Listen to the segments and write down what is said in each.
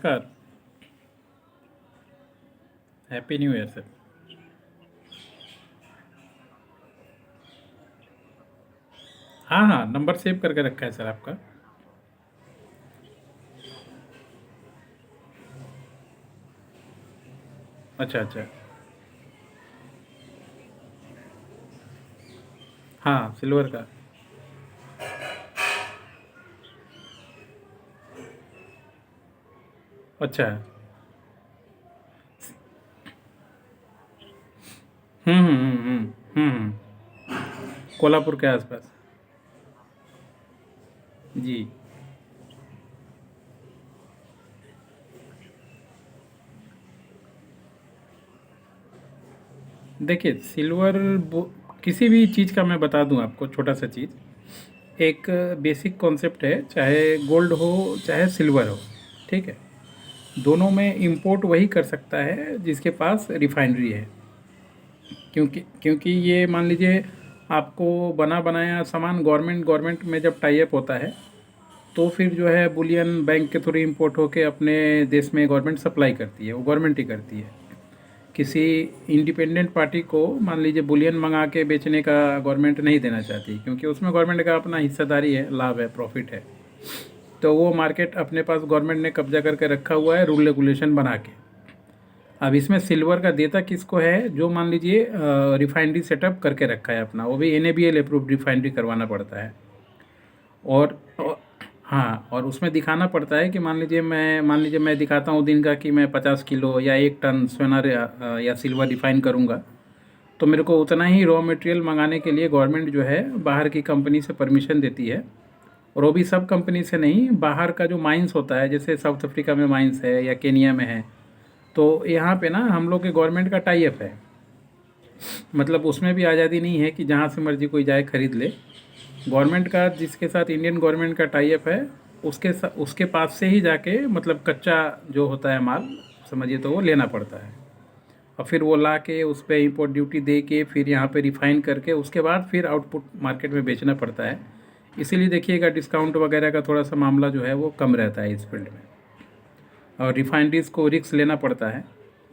नमस्कार। Happy new year sir. हाँ हाँ, नंबर सेव करके रखा है सर आपका। अच्छा अच्छा। हाँ, सिल्वर का। अच्छा। कोल्हापुर के आसपास। जी। देखिए सिल्वर किसी भी चीज़ का मैं बता दूं आपको छोटा सा चीज़। एक बेसिक कॉन्सेप्ट है, चाहे गोल्ड हो चाहे सिल्वर हो। ठीक है। दोनों में इंपोर्ट वही कर सकता है जिसके पास रिफाइनरी है। क्योंकि ये मान लीजिए आपको बना बनाया सामान गवर्नमेंट गवर्नमेंट में जब टाई अप होता है तो फिर जो है बुलियन बैंक के थ्रू इंपोर्ट होके अपने देश में गवर्नमेंट सप्लाई करती है, वो गवर्नमेंट ही करती है। किसी इंडिपेंडेंट पार्टी को मान लीजिए बुलियन मंगा के बेचने का गवर्नमेंट नहीं देना चाहती, क्योंकि उसमें गवर्नमेंट का अपना हिस्सेदारी है, लाभ है, प्रॉफिट है। तो वो मार्केट अपने पास गवर्नमेंट ने कब्जा करके रखा हुआ है, रूल रेगुलेशन बना के। अब इसमें सिल्वर का देता किसको है? जो मान लीजिए रिफाइनरी सेटअप करके रखा है अपना, वो भी NABL अप्रूव्ड रिफाइनरी करवाना पड़ता है। हाँ, और उसमें दिखाना पड़ता है कि मान लीजिए मैं दिखाता हूँ दिन का कि मैं 50 किलो या 1 टन सोना या सिल्वर रिफाइन करूँगा। तो मेरे को उतना ही रॉ मटेरियल मंगाने के लिए गवर्नमेंट जो है बाहर की कंपनी से परमिशन देती है। और वो भी सब कंपनी से नहीं, बाहर का जो माइंस होता है, जैसे साउथ अफ्रीका में माइंस है या केनिया में है। तो यहाँ पे ना हम लोग के गवर्नमेंट का टाई अप है। मतलब उसमें भी आज़ादी नहीं है कि जहाँ से मर्जी कोई जाए खरीद ले। गवर्नमेंट का जिसके साथ इंडियन गवर्नमेंट का टाई अप है, उसके पास से ही जाके मतलब कच्चा जो होता है माल, समझिए, तो वो लेना पड़ता है। और फिर वो ला के उस पर इम्पोर्ट ड्यूटी दे के फिर यहाँ पे रिफाइन करके उसके बाद फिर आउटपुट मार्केट में बेचना पड़ता है। इसीलिए देखिएगा डिस्काउंट वगैरह का थोड़ा सा मामला जो है वो कम रहता है इस फील्ड में। और रिफाइनरीज को रिस्क लेना पड़ता है।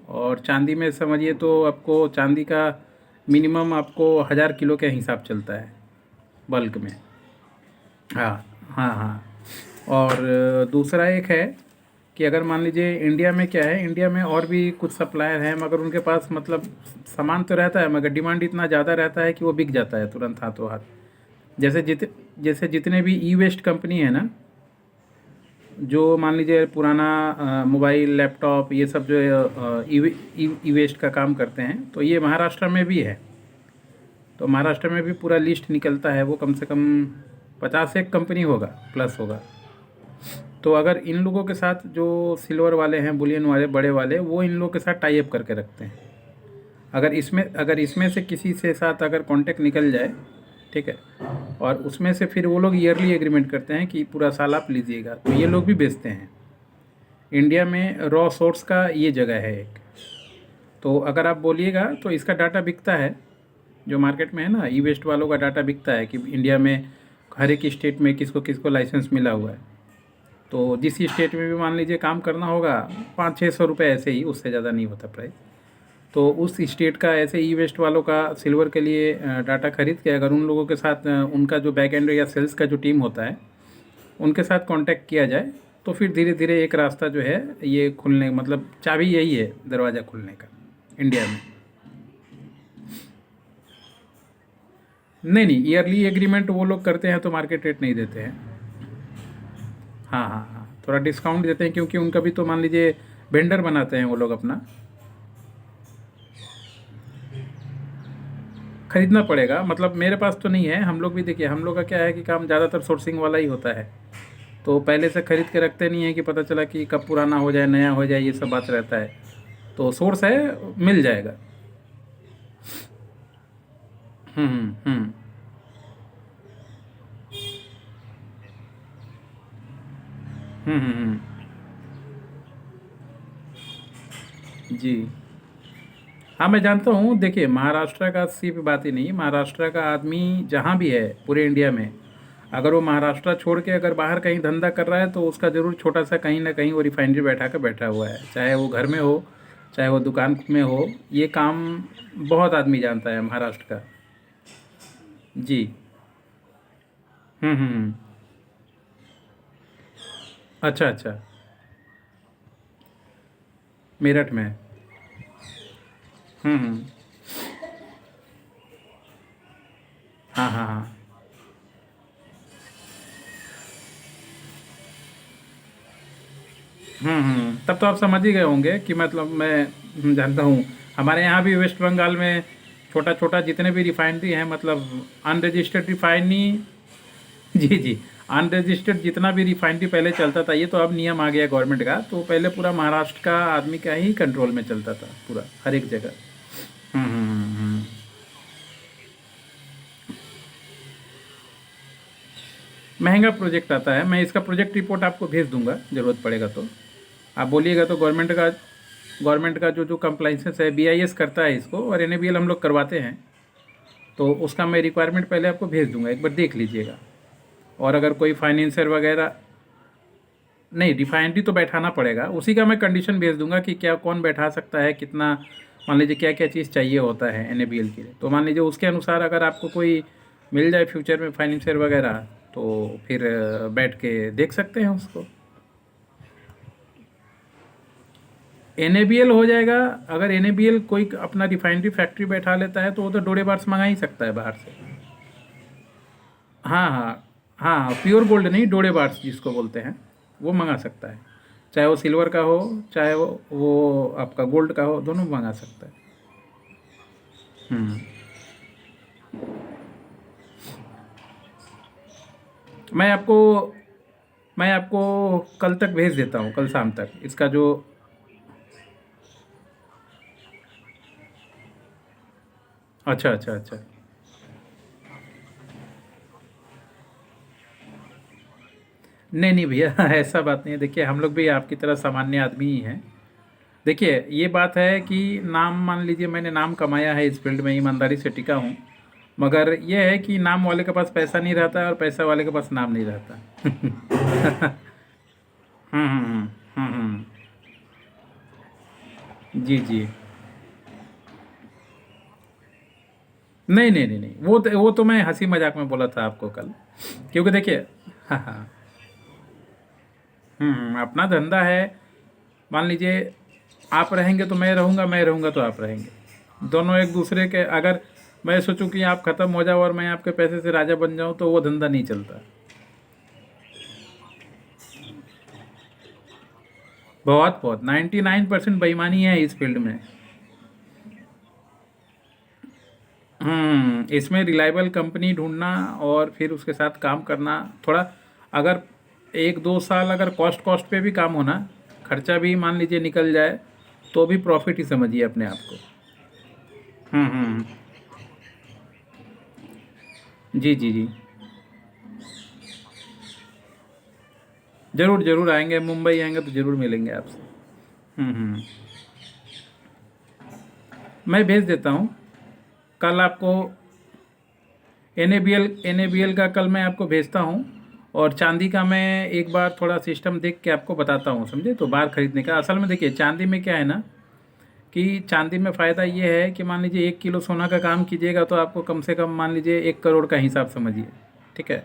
और चांदी में समझिए तो आपको चांदी का मिनिमम आपको 1000 किलो के हिसाब चलता है, बल्क में। हाँ हाँ हाँ। और दूसरा एक है कि अगर मान लीजिए इंडिया में क्या है, इंडिया में और भी कुछ सप्लायर हैं, मगर उनके पास मतलब सामान तो रहता है मगर डिमांड इतना ज़्यादा रहता है कि वो बिक जाता है तुरंत हाथों हाथ। जैसे जैसे जितने भी ई वेस्ट कंपनी है ना, जो मान लीजिए पुराना मोबाइल लैपटॉप ये सब जो ई वेस्ट का काम करते हैं, तो ये महाराष्ट्र में भी है। तो महाराष्ट्र में भी पूरा लिस्ट निकलता है, वो कम से कम 50 एक कंपनी होगा, प्लस होगा। तो अगर इन लोगों के साथ जो सिल्वर वाले हैं, बुलियन वाले बड़े वाले, वो इन लोगों के साथ टाई अप करके रखते हैं। अगर इसमें से किसी से साथ अगर कांटेक्ट निकल जाए, ठीक है, और उसमें से फिर वो लोग ईयरली एग्रीमेंट करते हैं कि पूरा साल आप लीजिएगा, तो ये लोग भी बेचते हैं। इंडिया में रॉ सोर्स का ये जगह है एक। तो अगर आप बोलिएगा तो इसका डाटा बिकता है, जो मार्केट में है ना, ई वेस्ट वालों का डाटा बिकता है कि इंडिया में हर एक स्टेट में किसको किसको लाइसेंस मिला हुआ है। तो जिस स्टेट में भी मान लीजिए काम करना होगा, 500-600 रुपये ऐसे ही, उससे ज़्यादा नहीं होता प्राइस। तो उस स्टेट का ऐसे ई वेस्ट वालों का सिल्वर के लिए डाटा खरीद के अगर उन लोगों के साथ उनका जो बैक एंड या सेल्स का जो टीम होता है उनके साथ कांटेक्ट किया जाए, तो फिर धीरे धीरे एक रास्ता जो है ये खुलने, मतलब चाबी यही है दरवाज़ा खुलने का इंडिया में। नहीं नहीं, ईयरली एग्रीमेंट वो लोग करते हैं तो मार्केट रेट नहीं देते हैं। हाँ हाँ हाँ, थोड़ा डिस्काउंट देते हैं क्योंकि उनका भी तो मान लीजिए वेंडर बनाते हैं वो लोग अपना। खरीदना पड़ेगा, मतलब मेरे पास तो नहीं है। हम लोग भी देखिए, हम लोग का क्या है कि काम ज़्यादातर सोर्सिंग वाला ही होता है। तो पहले से खरीद के रखते नहीं है कि पता चला कि कब पुराना हो जाए, नया हो जाए, ये सब बात रहता है। तो सोर्स है, मिल जाएगा। हम्म। हम्म। जी। हाँ, मैं जानता हूँ। देखिए महाराष्ट्र का सिर्फ बात ही नहीं, महाराष्ट्र का आदमी जहाँ भी है पूरे इंडिया में, अगर वो महाराष्ट्र छोड़ के अगर बाहर कहीं धंधा कर रहा है तो उसका ज़रूर छोटा सा कहीं ना कहीं वो रिफाइनरी बैठा कर बैठा हुआ है, चाहे वो घर में हो चाहे वो दुकान में हो। ये काम बहुत आदमी जानता है महाराष्ट्र का। जी। हम्म। अच्छा अच्छा। मेरठ में। हम्म। हाँ हाँ हाँ। तब तो आप समझ ही गए होंगे कि मतलब मैं जानता हूँ। हमारे यहाँ भी वेस्ट बंगाल में छोटा छोटा जितने भी रिफाइनरी हैं, मतलब अनरजिस्टर्ड रिफाइनरी। जी जी। अनरजिस्टर्ड जितना भी रिफाइनरी पहले चलता था, ये तो अब नियम आ गया गवर्नमेंट का, तो पहले पूरा महाराष्ट्र का आदमी का ही कंट्रोल में चलता था पूरा हर एक जगह। हम्म। महंगा प्रोजेक्ट आता है, मैं इसका प्रोजेक्ट रिपोर्ट आपको भेज दूंगा ज़रूरत पड़ेगा तो। आप बोलिएगा तो गवर्नमेंट का जो जो कंप्लाइंसेस है, बीआईएस करता है इसको, और एनएबीएल हम लोग करवाते हैं। तो उसका मैं रिक्वायरमेंट पहले आपको भेज दूंगा, एक बार देख लीजिएगा। और अगर कोई फाइनेंसर वगैरह, नहीं रिफाइनरी तो बैठाना पड़ेगा, उसी का मैं कंडीशन भेज दूंगा कि क्या कौन बैठा सकता है, कितना, मान लीजिए क्या क्या चीज़ चाहिए होता है एनएबीएल के लिए। तो मान लीजिए उसके अनुसार अगर आपको कोई मिल जाए फ्यूचर में फाइनेंसर वगैरह, तो फिर बैठ के देख सकते हैं उसको। एनएबीएल हो जाएगा। अगर एनएबीएल कोई अपना रिफाइनरी फैक्ट्री बैठा लेता है तो वो तो डोडे बार्स मंगा ही सकता है बाहर से। हाँ हाँ। हाँ, प्योर गोल्ड नहीं, डोडे बार्स जिसको बोलते हैं, वो मंगा सकता है। चाहे वो सिल्वर का हो, चाहे वो आपका गोल्ड का हो, दोनों मंगा सकता है। हम्म। मैं आपको मैं आपको कल तक भेज देता हूँ, कल शाम तक इसका जो। अच्छा अच्छा अच्छा। नहीं नहीं भैया ऐसा बात नहीं है, देखिए हम लोग भी आपकी तरह सामान्य आदमी ही हैं। देखिए ये बात है कि नाम, मान लीजिए मैंने नाम कमाया है इस फील्ड में, ईमानदारी से टिका हूँ। मगर ये है कि नाम वाले के पास पैसा नहीं रहता है और पैसा वाले के पास नाम नहीं रहता। हम्म। जी जी। नहीं नहीं नहीं नहीं, वो तो मैं हंसी मजाक में बोला था आपको कल। क्योंकि देखिए, हाँ हाँ। अपना धंधा है। मान लीजिए आप रहेंगे तो मैं रहूँगा, मैं रहूँगा तो आप रहेंगे, दोनों एक दूसरे के। अगर मैं सोचूं कि आप ख़त्म हो जाओ और मैं आपके पैसे से राजा बन जाऊं तो वो धंधा नहीं चलता। बहुत बहुत 99% बेईमानी है इस फील्ड में। इसमें रिलायबल कंपनी ढूंढना और फिर उसके साथ काम करना थोड़ा। अगर 1-2 साल अगर कॉस्ट कॉस्ट पे भी काम होना, खर्चा भी मान लीजिए निकल जाए, तो भी प्रॉफिट ही समझिए अपने आप को। हम्म। जी जी जी। ज़रूर ज़रूर आएंगे, मुंबई आएंगे तो ज़रूर मिलेंगे आपसे। हम्म। मैं भेज देता हूँ कल आपको। एन ए बी एल का कल मैं आपको भेजता हूँ। और चांदी का मैं एक बार थोड़ा सिस्टम देख के आपको बताता हूँ, समझे। तो बाहर खरीदने का असल में देखिए, चांदी में क्या है ना, कि चांदी में फ़ायदा ये है कि मान लीजिए 1 किलो सोना का काम कीजिएगा तो आपको कम से कम मान लीजिए 1 करोड़ का हिसाब समझिए। ठीक है।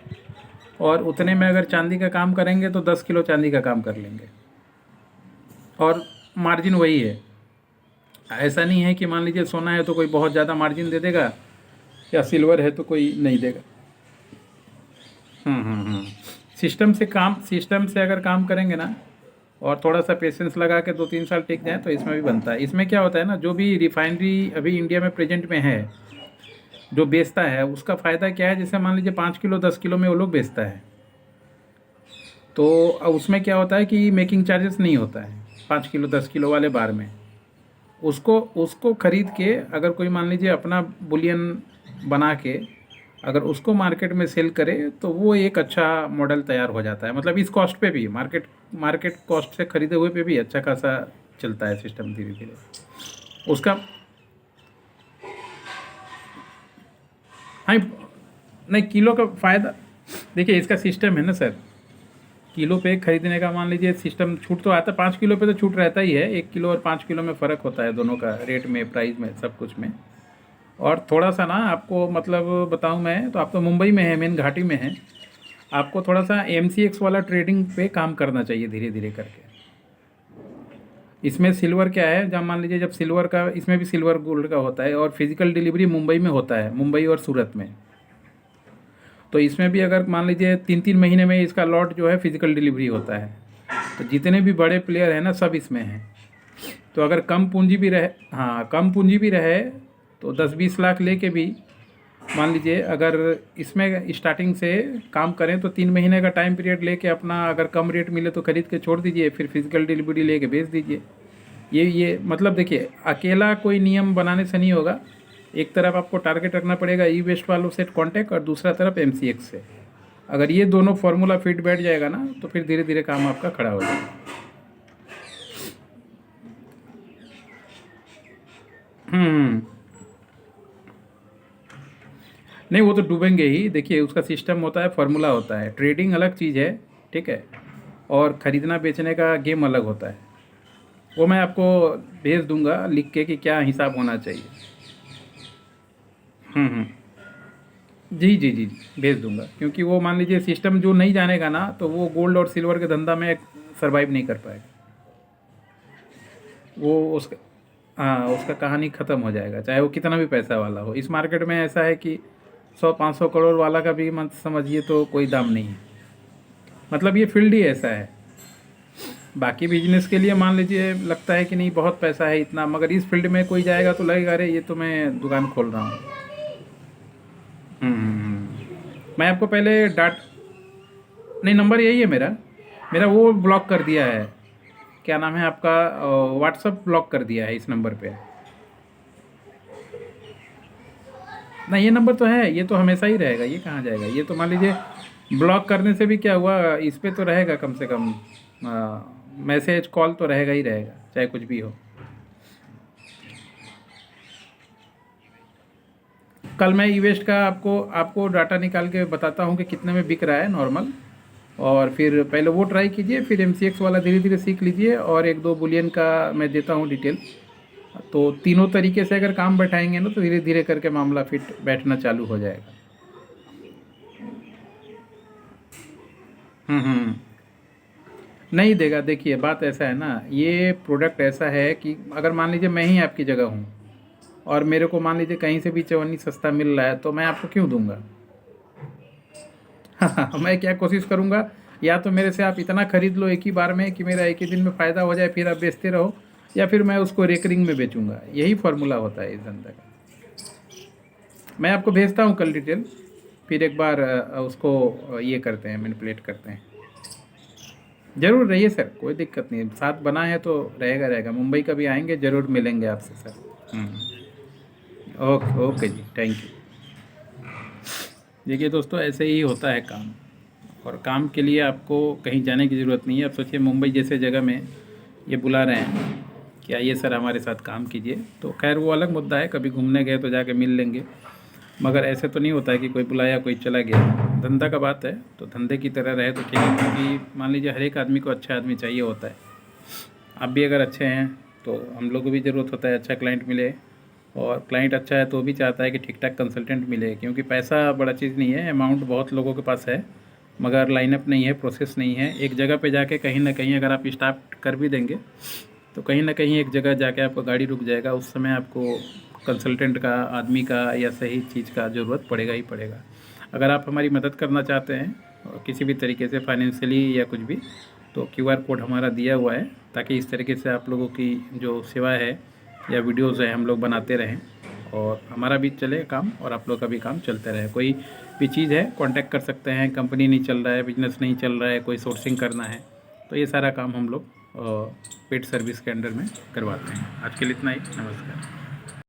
और उतने में अगर चांदी का काम करेंगे तो 10 किलो चांदी का काम कर लेंगे। और मार्जिन वही है। ऐसा नहीं है कि मान लीजिए सोना है तो कोई बहुत ज़्यादा मार्जिन दे देगा, या सिल्वर है तो कोई नहीं देगा। हम्म। सिस्टम से अगर काम करेंगे ना, और थोड़ा सा पेशेंस लगा के 2-3 साल टिक जाए तो इसमें भी बनता है। इसमें क्या होता है ना, जो भी रिफाइनरी अभी इंडिया में प्रेजेंट में है, जो बेचता है उसका फ़ायदा क्या है, जैसे मान लीजिए 5 किलो 10 किलो में वो लोग बेचता है, तो उसमें क्या होता है कि मेकिंग चार्जेस नहीं होता है 5 किलो 10 किलो वाले बार में। उसको उसको खरीद के अगर कोई मान लीजिए अपना बुलियन बना के अगर उसको मार्केट में सेल करे तो वो एक अच्छा मॉडल तैयार हो जाता है। मतलब इस कॉस्ट पे भी, मार्केट मार्केट कॉस्ट से खरीदे हुए पे भी अच्छा खासा चलता है सिस्टम धीरे धीरे उसका। हाँ, नहीं किलो का फ़ायदा, देखिए इसका सिस्टम है ना सर, किलो पे खरीदने का मान लीजिए सिस्टम, छूट तो आता है 5 किलो पे, तो छूट रहता ही है। 1 किलो और 5 किलो में फ़र्क होता है दोनों का, रेट में, प्राइस में, सब कुछ में। और थोड़ा सा ना आपको मतलब बताऊं मैं, तो आप तो मुंबई में है, मेन घाटी में है, आपको थोड़ा सा MCX वाला ट्रेडिंग पे काम करना चाहिए धीरे धीरे करके। इसमें सिल्वर क्या है, जब मान लीजिए जब सिल्वर का, इसमें भी सिल्वर गोल्ड का होता है, और फिजिकल डिलीवरी मुंबई में होता है, मुंबई और सूरत में। तो इसमें भी अगर मान लीजिए 3-3 महीने में इसका लॉट जो है फिजिकल डिलीवरी होता है। तो जितने भी बड़े प्लेयर हैं ना, सब इसमें हैं। तो अगर कम पूंजी भी रहे, हाँ कम पूंजी भी रहे, तो 10-20 लाख लेके भी मान लीजिए अगर इसमें स्टार्टिंग से काम करें, तो 3 महीने का टाइम पीरियड लेके अपना, अगर कम रेट मिले तो खरीद के छोड़ दीजिए, फिर फिजिकल डिलीवरी लेके बेच दीजिए। ये मतलब देखिए, अकेला कोई नियम बनाने से नहीं होगा। एक तरफ आपको टारगेट रखना पड़ेगा ई वेस्ट वालों से कांटेक्ट, और दूसरा तरफ MCX से। अगर ये दोनों फार्मूला फिट बैठ जाएगा ना, तो फिर धीरे धीरे काम आपका खड़ा हो जाएगा। हम्म। नहीं, वो तो डूबेंगे ही। देखिए उसका सिस्टम होता है, फार्मूला होता है, ट्रेडिंग अलग चीज़ है, ठीक है, और ख़रीदना बेचने का गेम अलग होता है। वो मैं आपको भेज दूंगा लिख के कि क्या हिसाब होना चाहिए। हम्म। जी जी जी जी, भेज दूंगा, क्योंकि वो मान लीजिए सिस्टम जो नहीं जानेगा ना, तो वो गोल्ड और सिल्वर के धंधा में सरवाइव नहीं कर पाएगा। वो उसका, हाँ उसका कहानी ख़त्म हो जाएगा, चाहे वो कितना भी पैसा वाला हो। इस मार्केट में ऐसा है कि 100-500 करोड़ वाला का भी मत समझिए तो कोई दाम नहीं है। मतलब ये फील्ड ही ऐसा है। बाकी बिजनेस के लिए मान लीजिए लगता है कि नहीं बहुत पैसा है इतना, मगर इस फील्ड में कोई जाएगा तो लगेगा अरे ये तो मैं दुकान खोल रहा हूँ। मैं आपको पहले डाट, नहीं नंबर यही है मेरा। मेरा वो ब्लॉक कर दिया है, क्या नाम है आपका, व्हाट्सअप ब्लॉक कर दिया है इस नंबर पे। ना ये नंबर तो है, ये तो हमेशा ही रहेगा, ये कहाँ जाएगा। ये तो मान लीजिए ब्लॉक करने से भी क्या हुआ, इस पे तो रहेगा कम से कम, मैसेज कॉल तो रहेगा ही रहेगा, चाहे कुछ भी हो। कल मैं ईवेस्ट का आपको आपको डाटा निकाल के बताता हूँ कि कितने में बिक रहा है नॉर्मल। और फिर पहले वो ट्राई कीजिए, फिर MCX वाला धीरे धीरे सीख लीजिए, और 1-2 बुलियन का मैं देता हूँ डिटेल। तो तीनों तरीके से अगर काम बैठाएंगे ना, तो धीरे धीरे करके मामला फिट बैठना चालू हो जाएगा। हम्म। नहीं देगा। देखिए बात ऐसा है ना, ये प्रोडक्ट ऐसा है कि अगर मान लीजिए मैं ही आपकी जगह हूँ, और मेरे को मान लीजिए कहीं से भी चवन्नी सस्ता मिल रहा है, तो मैं आपको क्यों दूंगा। मैं क्या कोशिश करूँगा, या तो मेरे से आप इतना खरीद लो एक ही बार में कि मेरा एक ही दिन में फ़ायदा हो जाए, फिर आप बेचते रहो, या फिर मैं उसको रेकरिंग में बेचूंगा। यही फार्मूला होता है इस धंधे का। मैं आपको भेजता हूँ कल डिटेल, फिर एक बार उसको ये करते हैं, मैनिपुलेट करते हैं। ज़रूर रहिए सर, कोई दिक्कत नहीं, साथ बना है तो रहेगा रहेगा। मुंबई कभी आएंगे ज़रूर मिलेंगे आपसे सर। ओके ओके जी, थैंक यू। देखिए दोस्तों, ऐसे ही होता है काम, और काम के लिए आपको कहीं जाने की ज़रूरत नहीं है। आप सोचिए मुंबई जैसे जगह में ये बुला रहे हैं कि आइए सर हमारे साथ काम कीजिए, तो खैर वो अलग मुद्दा है, कभी घूमने गए तो जाके मिल लेंगे। मगर ऐसे तो नहीं होता है कि कोई बुलाया कोई चला गया। धंधा का बात है तो धंधे की तरह रहे तो ठीक है, क्योंकि मान लीजिए हर एक आदमी को अच्छा आदमी चाहिए होता है। आप भी अगर अच्छे हैं तो हम लोग को भी ज़रूरत होता है अच्छा क्लाइंट मिले, और क्लाइंट अच्छा है तो भी चाहता है कि ठीक ठाक कंसल्टेंट मिले, क्योंकि पैसा बड़ा चीज़ नहीं है, अमाउंट बहुत लोगों के पास है, मगर लाइनअप नहीं है, प्रोसेस नहीं है। एक जगह पे जाके कहीं ना कहीं अगर आप स्टार्ट कर भी देंगे, तो कहीं ना कहीं एक जगह जाके आपका गाड़ी रुक जाएगा, उस समय आपको कंसल्टेंट का, आदमी का, या सही चीज़ का ज़रूरत पड़ेगा ही पड़ेगा। अगर आप हमारी मदद करना चाहते हैं किसी भी तरीके से, फाइनेंशियली या कुछ भी, तो QR कोड हमारा दिया हुआ है, ताकि इस तरीके से आप लोगों की जो सेवा है या वीडियोज़ है हम लोग बनाते रहें, और हमारा भी चले काम और आप लोग का भी काम चलते रहे। कोई भी चीज़ है कांटेक्ट कर सकते हैं, कंपनी नहीं चल रहा है, बिजनेस नहीं चल रहा है, कोई सोर्सिंग करना है, तो ये सारा काम हम लोग पेड सर्विस के अंडर में करवाते हैं। आज के लिए इतना ही, नमस्कार।